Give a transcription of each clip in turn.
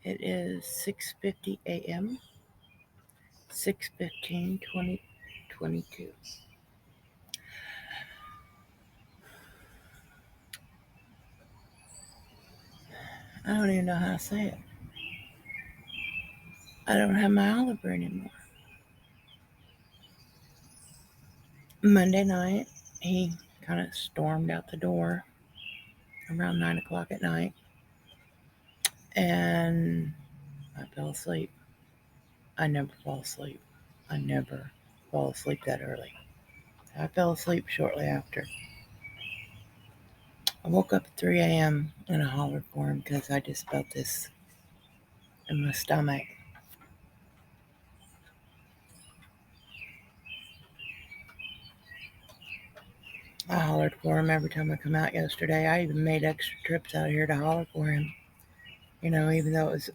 It is 6:50 a.m. 6/15/2022. I don't even know how to say it. I don't have my Oliver anymore. Monday night, he kind of stormed out the door around 9 o'clock at night, and I fell asleep. I never fall asleep. I never fall asleep that early. I fell asleep shortly after. I woke up at 3 a.m. and I hollered for him because I just felt this in my stomach. I hollered for him every time I come out yesterday. I even made extra trips out here to holler for him. Even though it was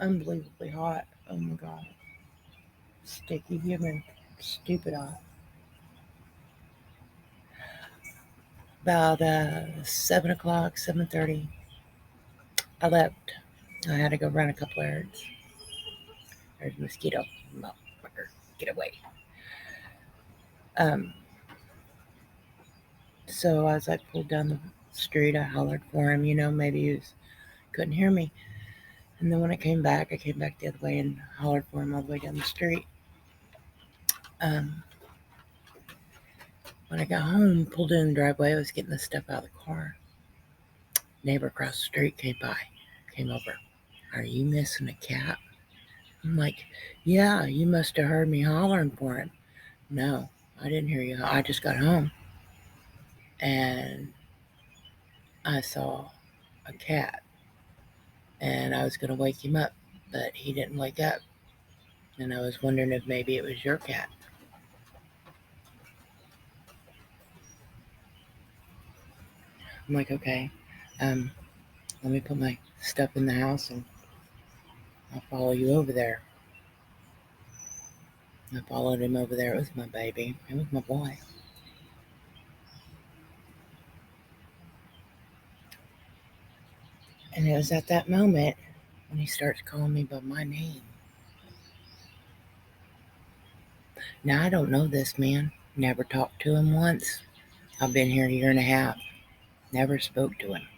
unbelievably hot. Oh my God. Sticky human. Stupid hot. About 7 o'clock, 7:30, I left. I had to go run a couple errands. There's a mosquito. Motherfucker. Get away. Um, so as I pulled down the street, I hollered for him. Maybe he couldn't hear me. And then when I came back the other way and hollered for him all the way down the street. Um, when I got home, pulled in the driveway, I was getting the stuff out of the car. Neighbor across the street came over. Are you missing a cat? I'm like, yeah, you must have heard me hollering for him. No, I didn't hear you. I just got home and I saw a cat and I was going to wake him up, but he didn't wake up. And I was wondering if maybe it was your cat. I'm like, okay, let me put my stuff in the house and I'll follow you over there. I followed him over there. It was my baby. It was my boy. And it was at that moment when he starts calling me by my name. Now, I don't know this man. Never talked to him once. I've been here a year and a half. Never spoke to him.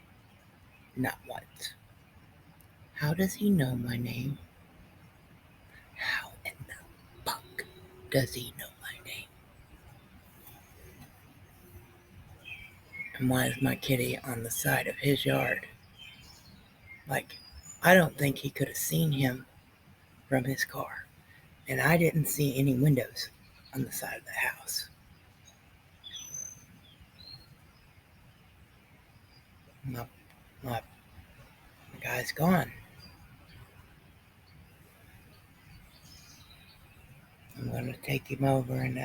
Not once. How does he know my name? How in the fuck does he know my name? And why is my kitty on the side of his yard? Like, I don't think he could have seen him from his car. And I didn't see any windows on the side of the house. My guy's gone. I'm going to take him over and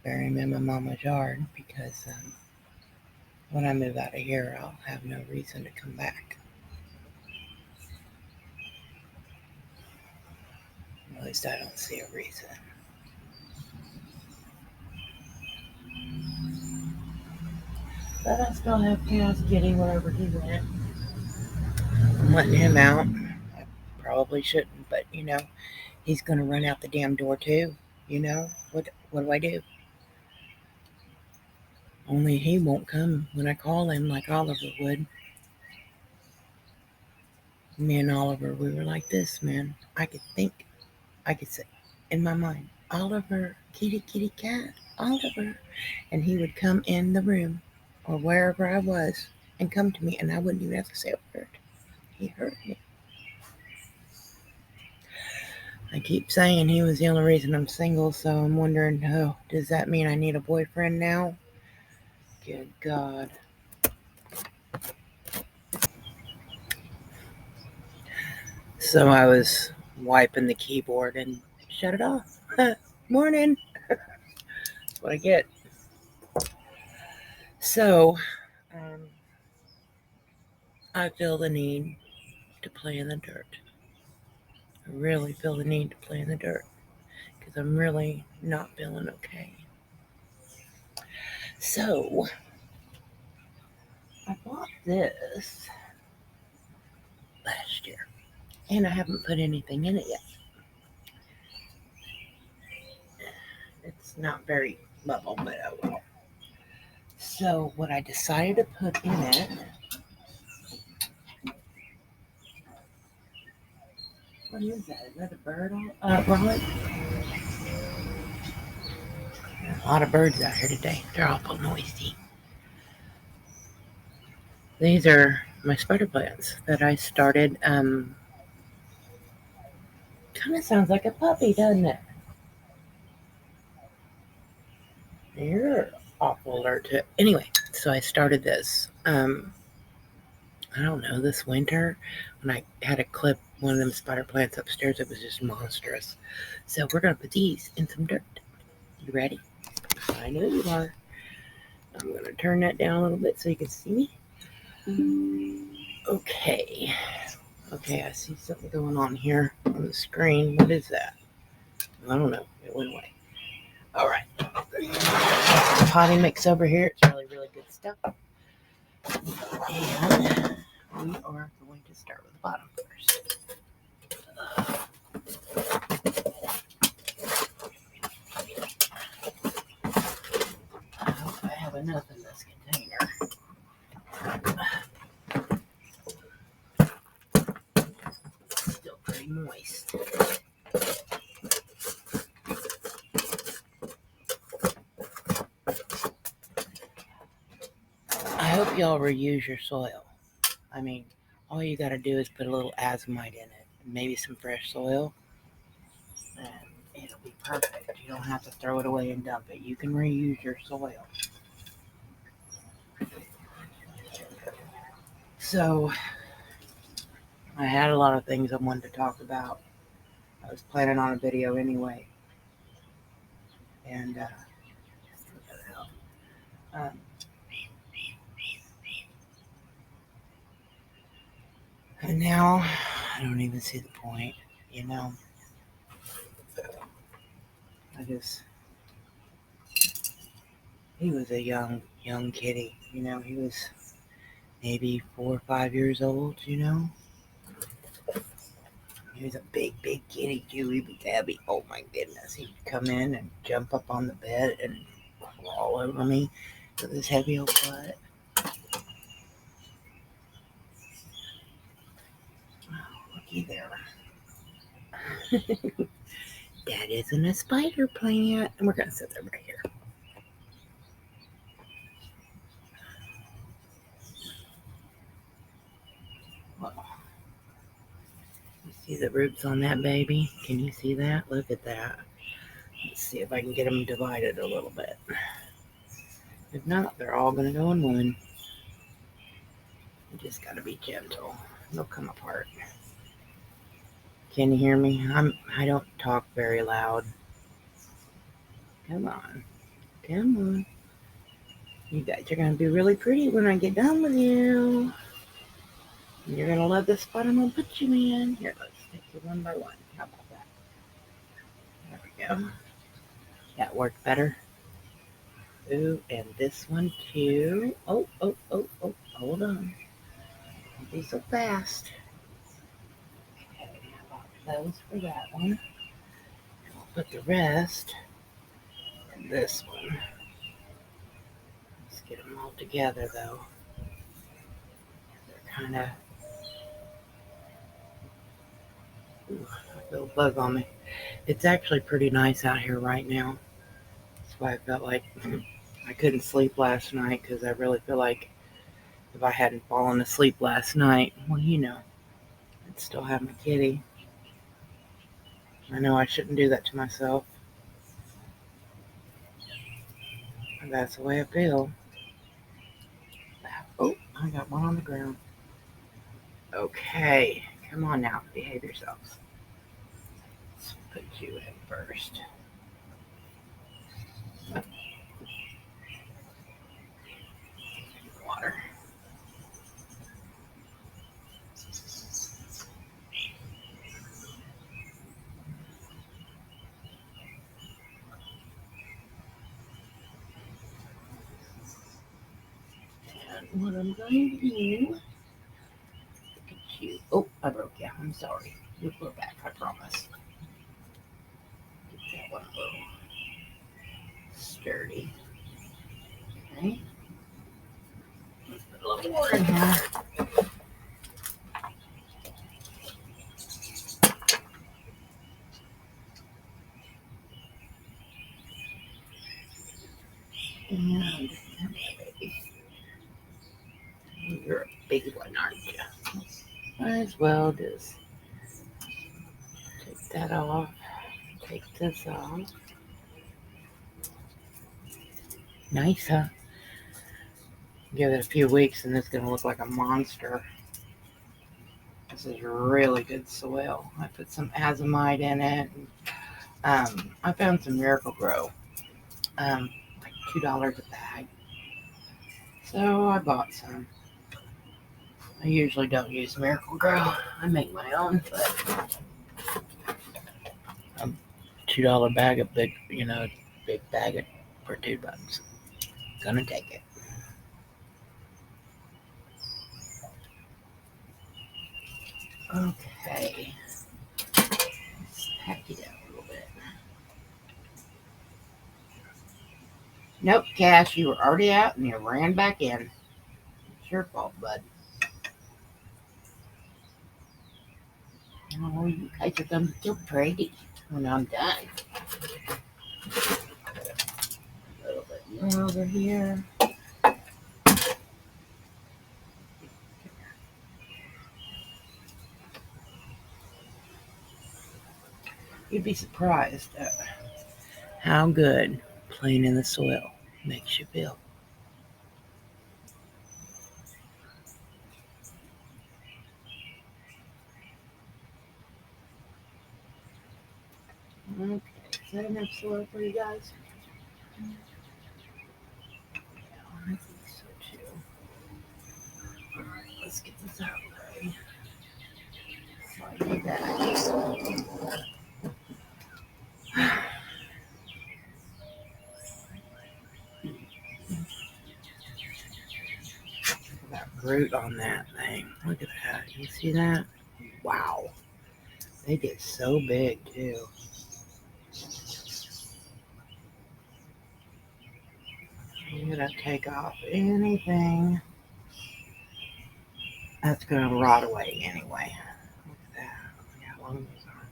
bury him in my mama's yard because when I move out of here, I'll have no reason to come back. At least I don't see a reason. But I still have Cass Kitty wherever he went. I'm letting him out. I probably shouldn't, but he's going to run out the damn door too. What do I do? Only he won't come when I call him like Oliver would. Me and Oliver, we were like this, man. I could say in my mind, Oliver, kitty, kitty, cat, Oliver. And he would come in the room or wherever I was and come to me, and I wouldn't even have to say a word. He heard me. I keep saying he was the only reason I'm single, so I'm wondering, does that mean I need a boyfriend now? Good God. So I was wiping the keyboard and shut it off. Morning. That's what I get. So, I feel the need to play in the dirt. I really feel the need to play in the dirt because I'm really not feeling okay. So, I bought this last year. And I haven't put anything in it yet. It's not very level, but oh well. So what I decided to put in it, what is that? Is that a bird Ron? A lot of birds out here today. They're awful noisy. These are my spider plants that I started. Kind of sounds like a puppy, doesn't it? You're awful alert to it. Anyway, so I started this. I don't know, this winter when I had to clip one of them spider plants upstairs. It was just monstrous. So we're gonna put these in some dirt. You ready? I know you are. I'm gonna turn that down a little bit so you can see me. Okay. Okay, I see something going on here on the screen. What is that? I don't know. It went away. All right. Potting mix over here. It's really, really good stuff. And we are going to start with the bottom first. I hope I have enough in this container. Still pretty moist. I hope y'all reuse your soil. I mean, all you gotta do is put a little azomite in it, and maybe some fresh soil, and it'll be perfect. You don't have to throw it away and dump it. You can reuse your soil. So, I had a lot of things I wanted to talk about. I was planning on a video anyway, and um, and now I don't even see the point. You know, I just he was a young kitty. You know, he was maybe 4 or 5 years old. You know, he was a big kitty too. He was heavy. Oh my goodness, he'd come in and jump up on the bed and crawl over me with his heavy old butt. Oh, looky there. That isn't a spider plant. And we're going to sit there right here. Well, you see the roots on that baby? Can you see that? Look at that. Let's see if I can get them divided a little bit. If not, they're all going to go in one. You just got to be gentle. They'll come apart. Can you hear me? I don't talk very loud. Come on. Come on. You guys are going to be really pretty when I get done with you. You're going to love the spot I'm going to put you in. Here, let's take you one by one. How about that? There we go. That worked better. Ooh, and this one too. Oh. Hold on. Don't be so fast. Okay, how about those for that one? And we'll put the rest in this one. Let's get them all together though. They're kind of. I feel a bug on me. It's actually pretty nice out here right now. That's why I felt like I couldn't sleep last night because I really feel like if I hadn't fallen asleep last night, well, you know, I'd still have my kitty. I know I shouldn't do that to myself, but that's the way I feel. Oh, I got one on the ground. Okay, come on now, behave yourselves. Let's put you in first. Water. And what I'm going to do, look at you. Oh, I broke you. I'm sorry. We're back, I promise. Get that one a little sturdy. Okay. Let's put a little more in here. And you're a big one, aren't you? Might as well just take that off. Take this off. Nice, huh? Give it a few weeks and it's going to look like a monster. This is really good soil. I put some azomite in it. I found some Miracle Grow, like $2 a bag. So I bought some. I usually don't use Miracle Grow. I make my own, but a $2 bag of big bag for $2. Gonna take it. Okay. Let's pack it out a little bit. Nope, Cash, you were already out and you ran back in. It's your fault, bud. Oh, you guys are gonna be so pretty when I'm done. A little bit more over here. You'd be surprised at how good playing in the soil makes you feel. Okay, is that enough soil for you guys? Yeah, I think so too. Alright, let's get this out of the way. Slide that. That root on that thing. Look at that. You see that? Wow. They get so big too. I'm gonna take off anything that's gonna rot away anyway. Look at that. Look how long those are.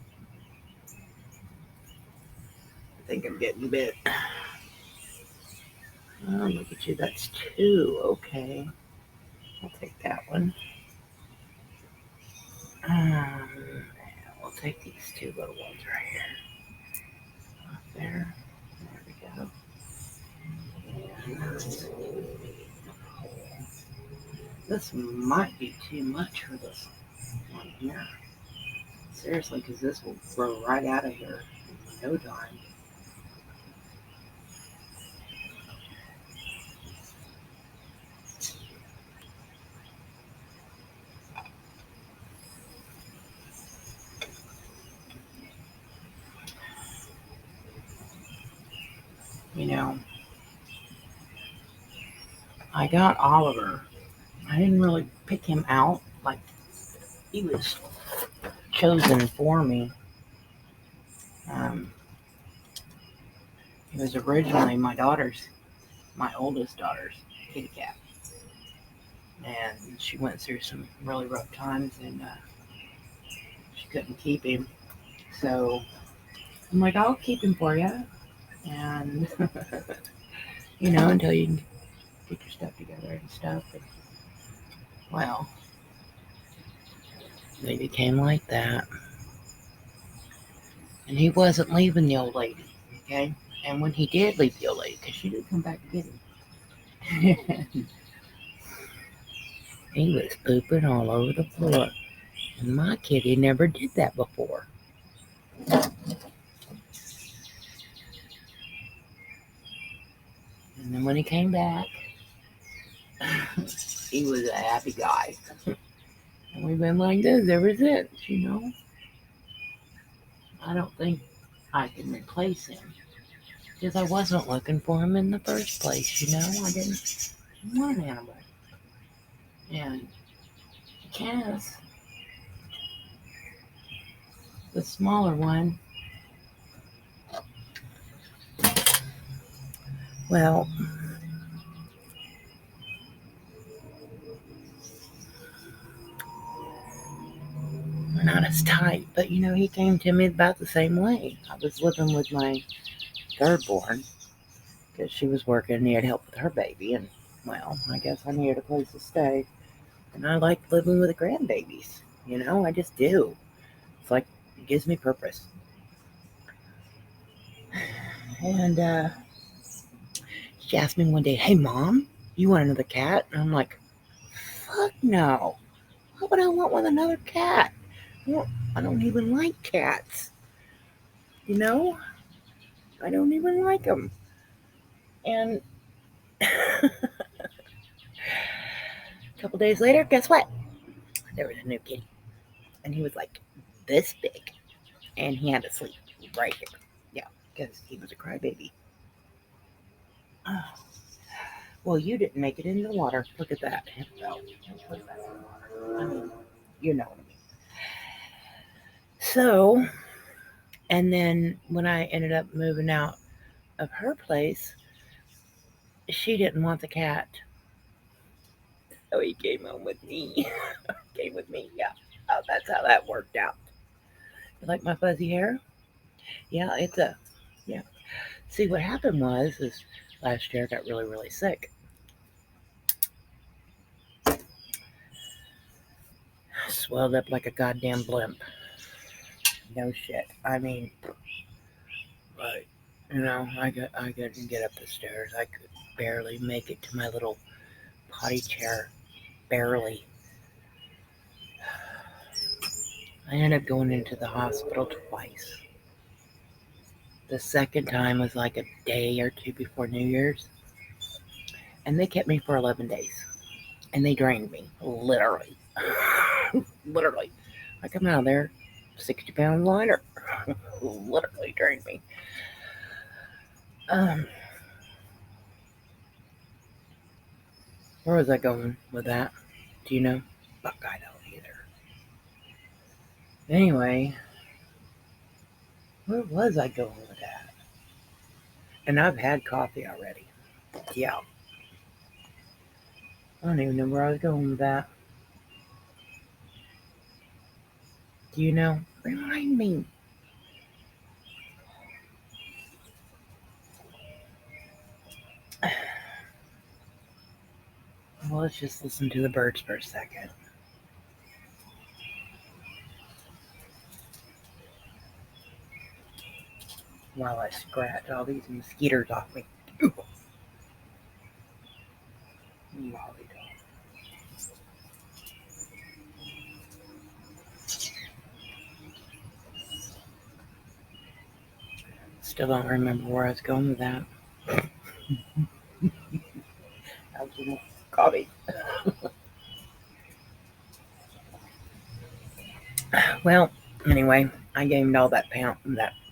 I think I'm getting bit. Oh, look at you. That's two. Okay. I'll take that one. We'll take these two little ones right here. Up there. There we go. This might be too much for this one here. Seriously, because this will grow right out of here in no time. You know, I got Oliver. I didn't really pick him out. Like, he was chosen for me. He was originally my oldest daughter's kitty cat. And she went through some really rough times and she couldn't keep him. So I'm like, I'll keep him for you. And, until you can get your stuff together and stuff. And, well, they became like that. And he wasn't leaving the old lady, okay? And when he did leave the old lady, because she did come back to get him, he was pooping all over the floor. And my kitty never did that before. And then when he came back, he was a happy guy. And we've been like this ever since, I don't think I can replace him. Because I wasn't looking for him in the first place, I didn't want an animal. And Cass the smaller one. Well, we're not as tight, but he came to me about the same way. I was living with my third born because she was working and needed help with her baby, and well, I guess I needed a place to stay. And I like living with the grandbabies. I just do. It's like it gives me purpose. And she asked me one day, "Hey, Mom, you want another cat?" And I'm like, "Fuck no. Why would I want with another cat? I don't even like cats. You know, I don't even like them." And a couple days later, guess what? There was a new kitty, and he was like this big, and he had to sleep right here. Yeah, because he was a crybaby. Oh, well, you didn't make it into the water. Look at that. It fell. Look at that in the water. I mean, you know what I mean. So, and then when I ended up moving out of her place, she didn't want the cat. So he came home with me. Came with me, yeah. Oh, that's how that worked out. You like my fuzzy hair? Yeah, yeah. See, what happened is last year I got really, really sick. Swelled up like a goddamn blimp. No shit. I mean, but I couldn't get up the stairs. I could barely make it to my little potty chair. Barely. I ended up going into the hospital twice. The second time was like a day or two before New Year's, and they kept me for 11 days. And they drained me, literally. Literally. I come out of there 60 pounds lighter. Literally drained me. Um, where was I going with that? Do you know? Fuck, I don't either. Anyway, where was I going with that? And I've had coffee already. Yeah. I don't even know where I was going with that. Do you know? Remind me. Well, let's just listen to the birds for a second while I scratch all these mosquitoes off me. Still don't remember where I was going with that. I was in coffee. Well, anyway, I gained all that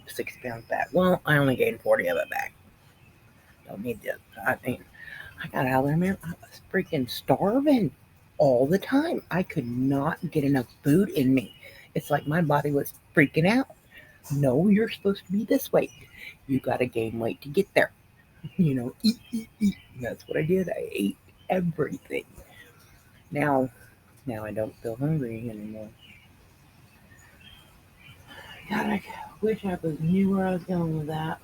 6 pounds back. Well, I only gained 40 of it back. Don't need to. I mean, I got out of there, man. I was freaking starving all the time. I could not get enough food in me. It's like my body was freaking out. No, you're supposed to be this weight. You got to gain weight to get there. Eat, eat, eat. And that's what I did. I ate everything. Now, now I don't feel hungry anymore. God, I wish I knew where I was going with that.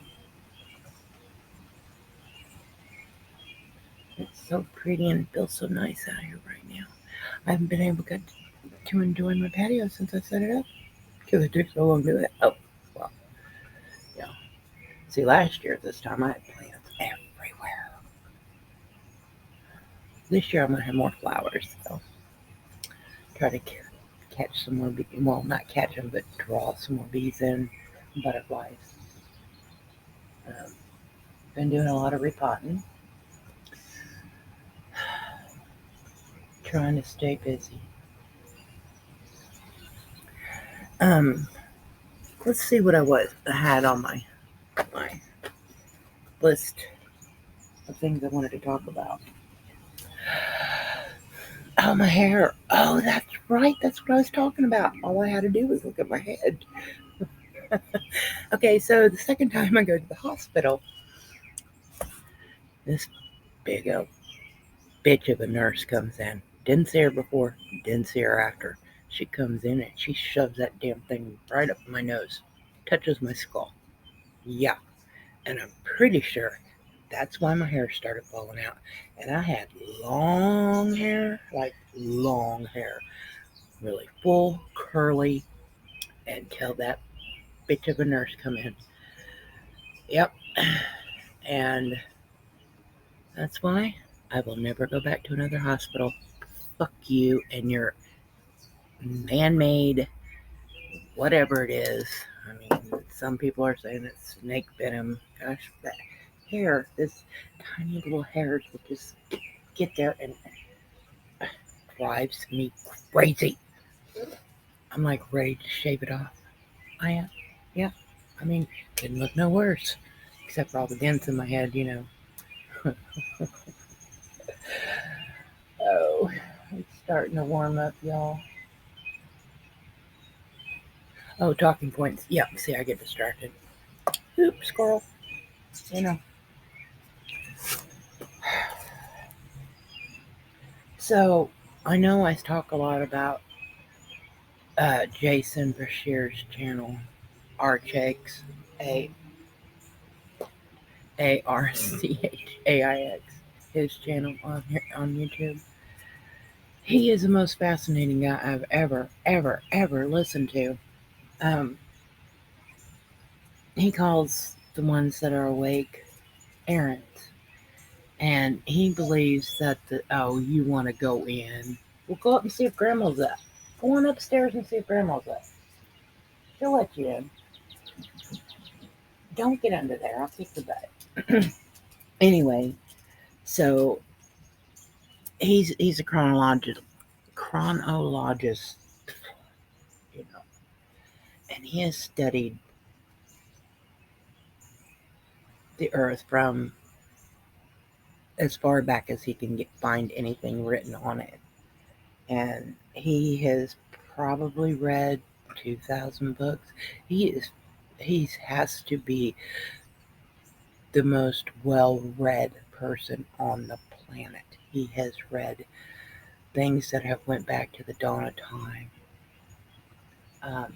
It's so pretty and it feels so nice out here right now. I haven't been able to enjoy my patio since I set it up because it took so long to do it. Oh, well, yeah. See, last year at this time I had plants everywhere. This year I'm gonna have more flowers, so try to catch some more bees. Well, not catch them, but draw some more bees in, butterflies. Um, been doing a lot of repotting, trying to stay busy. Um, let's see what I had on my list of things I wanted to talk about. Oh, my hair. Oh, that's right. That's what I was talking about. All I had to do was look at my head. Okay, so the second time I go to the hospital, this big old bitch of a nurse comes in. Didn't see her before, didn't see her after. She comes in and she shoves that damn thing right up my nose, touches my skull. Yeah, and I'm pretty sure that's why my hair started falling out. And I had long hair, like long hair, really full, curly, until that bitch of a nurse come in. Yep, and that's why I will never go back to another hospital. Fuck you and your man-made whatever it is. I mean, some people are saying it's snake venom. Gosh, that hair, this tiny little hairs will just get there and drives me crazy. I'm like ready to shave it off. I am. Yeah. I mean, didn't look no worse. Except for all the dents in my head. Oh, it's starting to warm up, y'all. Oh, talking points. Yeah, see, I get distracted. Oops, squirrel. You know. So, I know I talk a lot about Jason Bashir's channel, Archx, Archaix, his channel on YouTube. He is the most fascinating guy I've ever listened to. Um, he calls the ones that are awake errands, and he believes that you want to go in. Well, go up and see if Grandma's up. Go on upstairs and see if Grandma's up. She'll let you in. Don't get under there. I'll kick the butt. Anyway, so he's a chronologist, you know, and he has studied the Earth from as far back as he can find anything written on it, and he has probably read 2,000 books. He has to be the most well-read person on the planet. He has read things that have went back to the dawn of time. Um,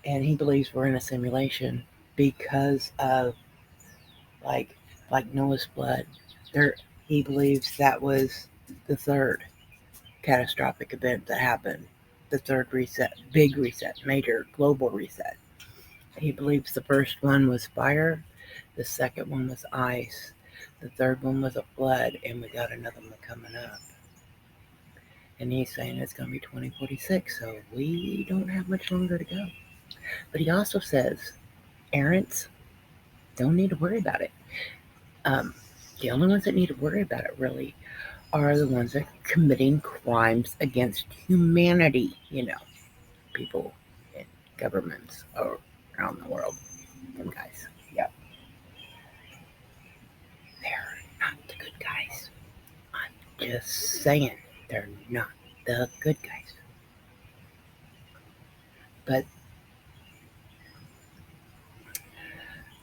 and he believes we're in a simulation because of like Noah's flood. There, he believes that was the third catastrophic event that happened. The third reset, big reset, major global reset. He believes the first one was fire, the second one was ice, the third one was a flood, and we got another one coming up. And he's saying it's going to be 2046, so we don't have much longer to go. But he also says, errants don't need to worry about it. Um, the only ones that need to worry about it really are the ones that are committing crimes against humanity. People in governments around the world. Them guys. Yep. They're not the good guys. I'm just saying, they're not the good guys. But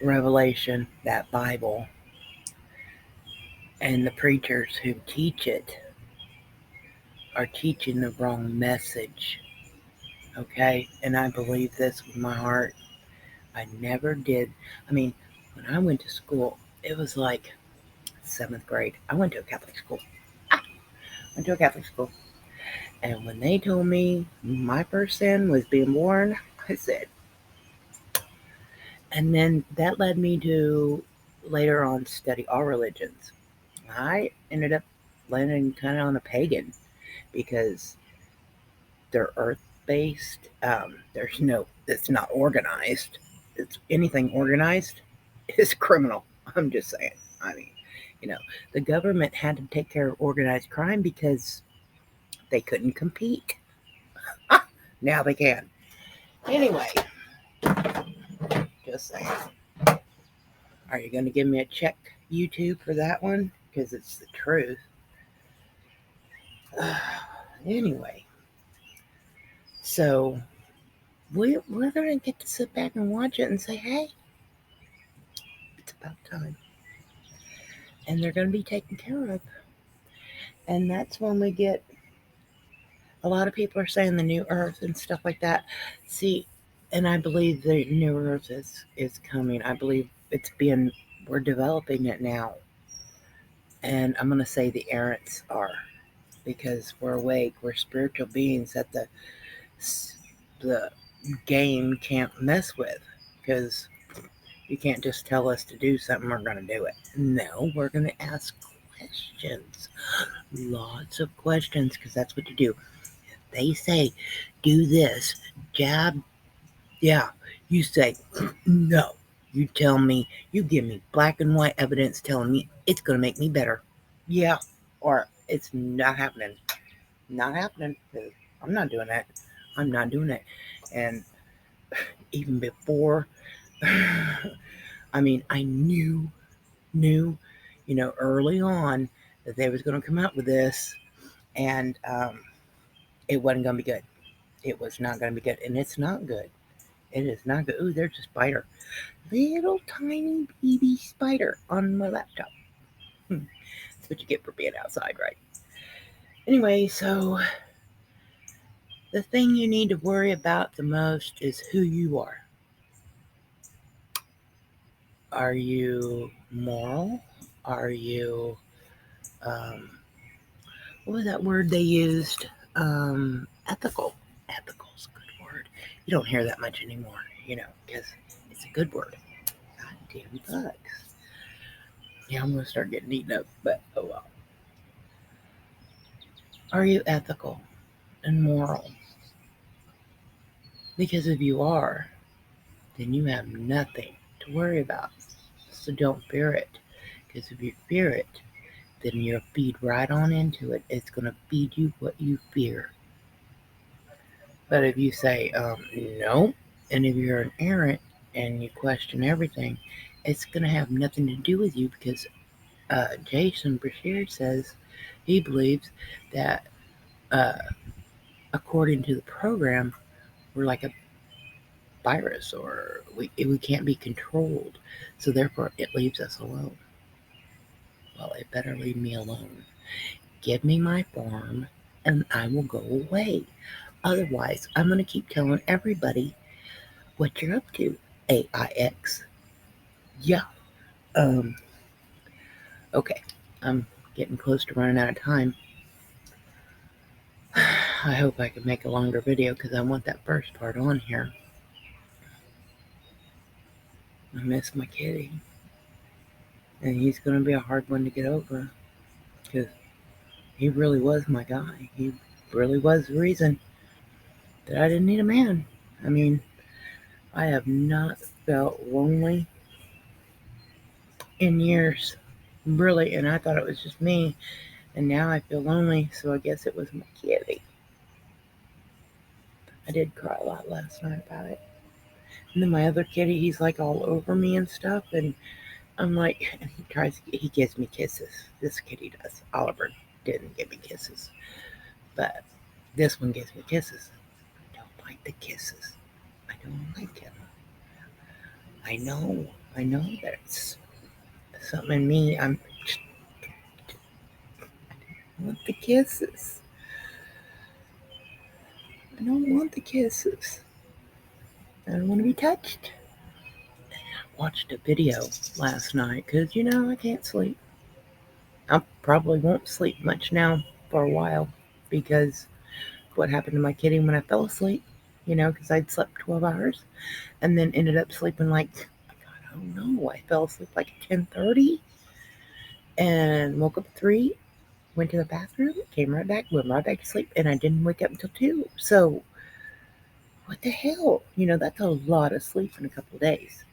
Revelation, that Bible, and the preachers who teach it are teaching the wrong message. Okay? And I believe this with my heart. I never did. I mean, when I went to school, it was like 7th grade. I went to a Catholic school. Went to a Catholic school. And when they told me my first sin was being born, I said, and then that led me to later on study all religions. I ended up landing kind of on a pagan because they're earth based. It's not organized. It's anything organized is criminal. I'm just saying. I mean, you know, the government had to take care of organized crime because they couldn't compete. Now they can. Anyway, just saying. Are you going to give me a check, YouTube, for that one? Because it's the truth. Anyway, so we're going to get to sit back and watch it and say, hey, it's about time. And they're going to be taken care of. And that's when we get a lot of people are saying the new earth and stuff like that. See, and I believe the new earth is coming. I believe we're developing it now. And I'm going to say the errants are, because we're awake, we're spiritual beings that the game can't mess with, because you can't just tell us to do something, we're going to do it. No, we're going to ask questions, lots of questions, because that's what you do. They say, do this, jab, yeah. You say, no. You tell me, you give me black and white evidence telling me it's going to make me better. Yeah. Or it's not happening. Not happening. 'Cause I'm not doing that. I'm not doing it. And even before, I mean, I knew, early on that they was going to come out with this, and it wasn't going to be good. It was not going to be good, and it's not good. It is not good. Ooh, there's a spider. Little tiny baby spider on my laptop. That's what you get for being outside, right? Anyway, so the thing you need to worry about the most is who you are. Are you moral? Are you, what was that word they used? Ethical. Ethical's a good word. You don't hear that much anymore, because it's a good word. God damn bugs. Yeah, I'm going to start getting eaten up, but oh well. Are you ethical and moral? Because if you are, then you have nothing to worry about. So don't fear it. Because if you fear it, then you'll feed right on into it. It's going to feed you what you fear. But if you say, no, and if you're an errant and you question everything, it's going to have nothing to do with you, because Jason Bashir says he believes that, uh, according to the program, we're like a virus, or we can't be controlled. So therefore, it leaves us alone. Well, it better leave me alone. Give me my farm and I will go away. Otherwise, I'm going to keep telling everybody what you're up to, AIX. Yeah. Um, okay. I'm getting close to running out of time. I hope I can make a longer video, because I want that first part on here. I miss my kitty. And he's going to be a hard one to get over, because he really was my guy. He really was the reason that I didn't need a man. I mean, I have not felt lonely in years, really, and I thought it was just me, and now I feel lonely, so I guess it was my kitty. I did cry a lot last night about it. And then my other kitty, he's like all over me and stuff, and I'm like, and he gives me kisses. This kitty does. Oliver didn't give me kisses, but this one gives me kisses. I don't like the kisses. I don't like him. I know that it's something in me. I want the kisses. I don't want the kisses. I don't want to be touched. I watched a video last night because, I can't sleep. I probably won't sleep much now for a while, because what happened to my kitty when I fell asleep, because I'd slept 12 hours and then ended up sleeping like, God, I don't know. I fell asleep like at 10:30 and woke up at 3, went to the bathroom, came right back, went right back to sleep, and I didn't wake up until 2. So, what the hell? That's a lot of sleep in a couple of days.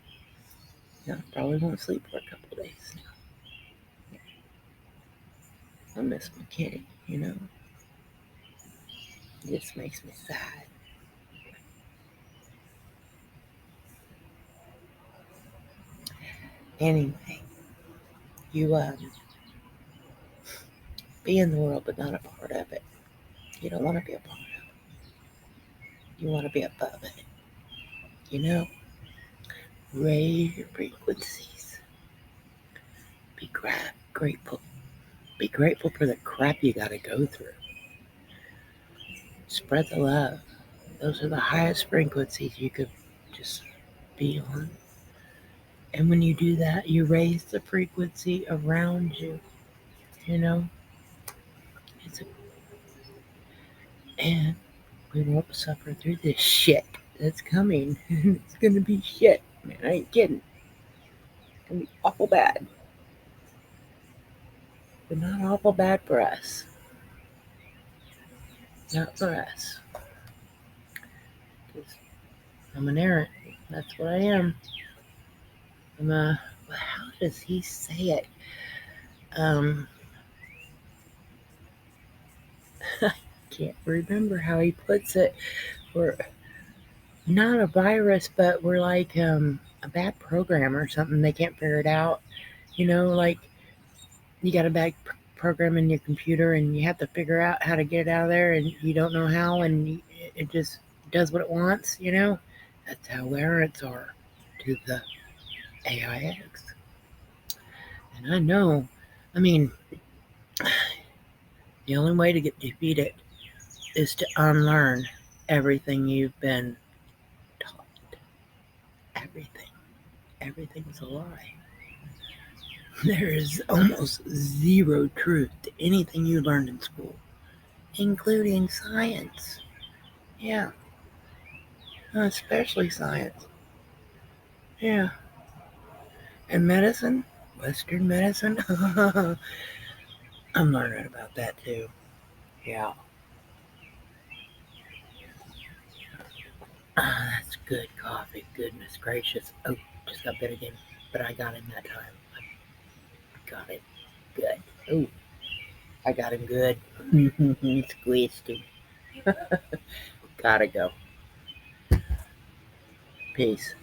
I probably won't sleep for a couple of days now. I miss my kitty, It just makes me sad. Anyway, you be in the world but not a part of it. You don't want to be a part of it. You want to be above it. You know, raise your frequencies. Be grateful. Be grateful for the crap you got to go through. Spread the love. Those are the highest frequencies you could just be on. And when you do that, you raise the frequency around you. You know, it's a, and we won't suffer through this shit that's coming. It's gonna be shit, man. I ain't kidding. It's gonna be awful bad, but not awful bad for us. Not for us. 'Cause I'm an errant. That's what I am. I'm a. How does he say it? Um, can't remember how he puts it. We're not a virus, but we're like a bad program or something. They can't figure it out. You know, like you got a bad program in your computer and you have to figure out how to get it out of there and you don't know how and it just does what it wants. You know, that's how errants are to the AIX. And I know, I mean, the only way to get defeated is to unlearn everything you've been taught. Everything. Everything's a lie. There is almost zero truth to anything you learned in school, including science. Yeah, especially science. Yeah, and medicine, Western medicine. I'm learning about that too. Yeah, that's good coffee. Goodness gracious. Oh, just got bit again, but I got him that time. I got it good. Oh, I got him good. Squeezed him. Gotta go. Peace.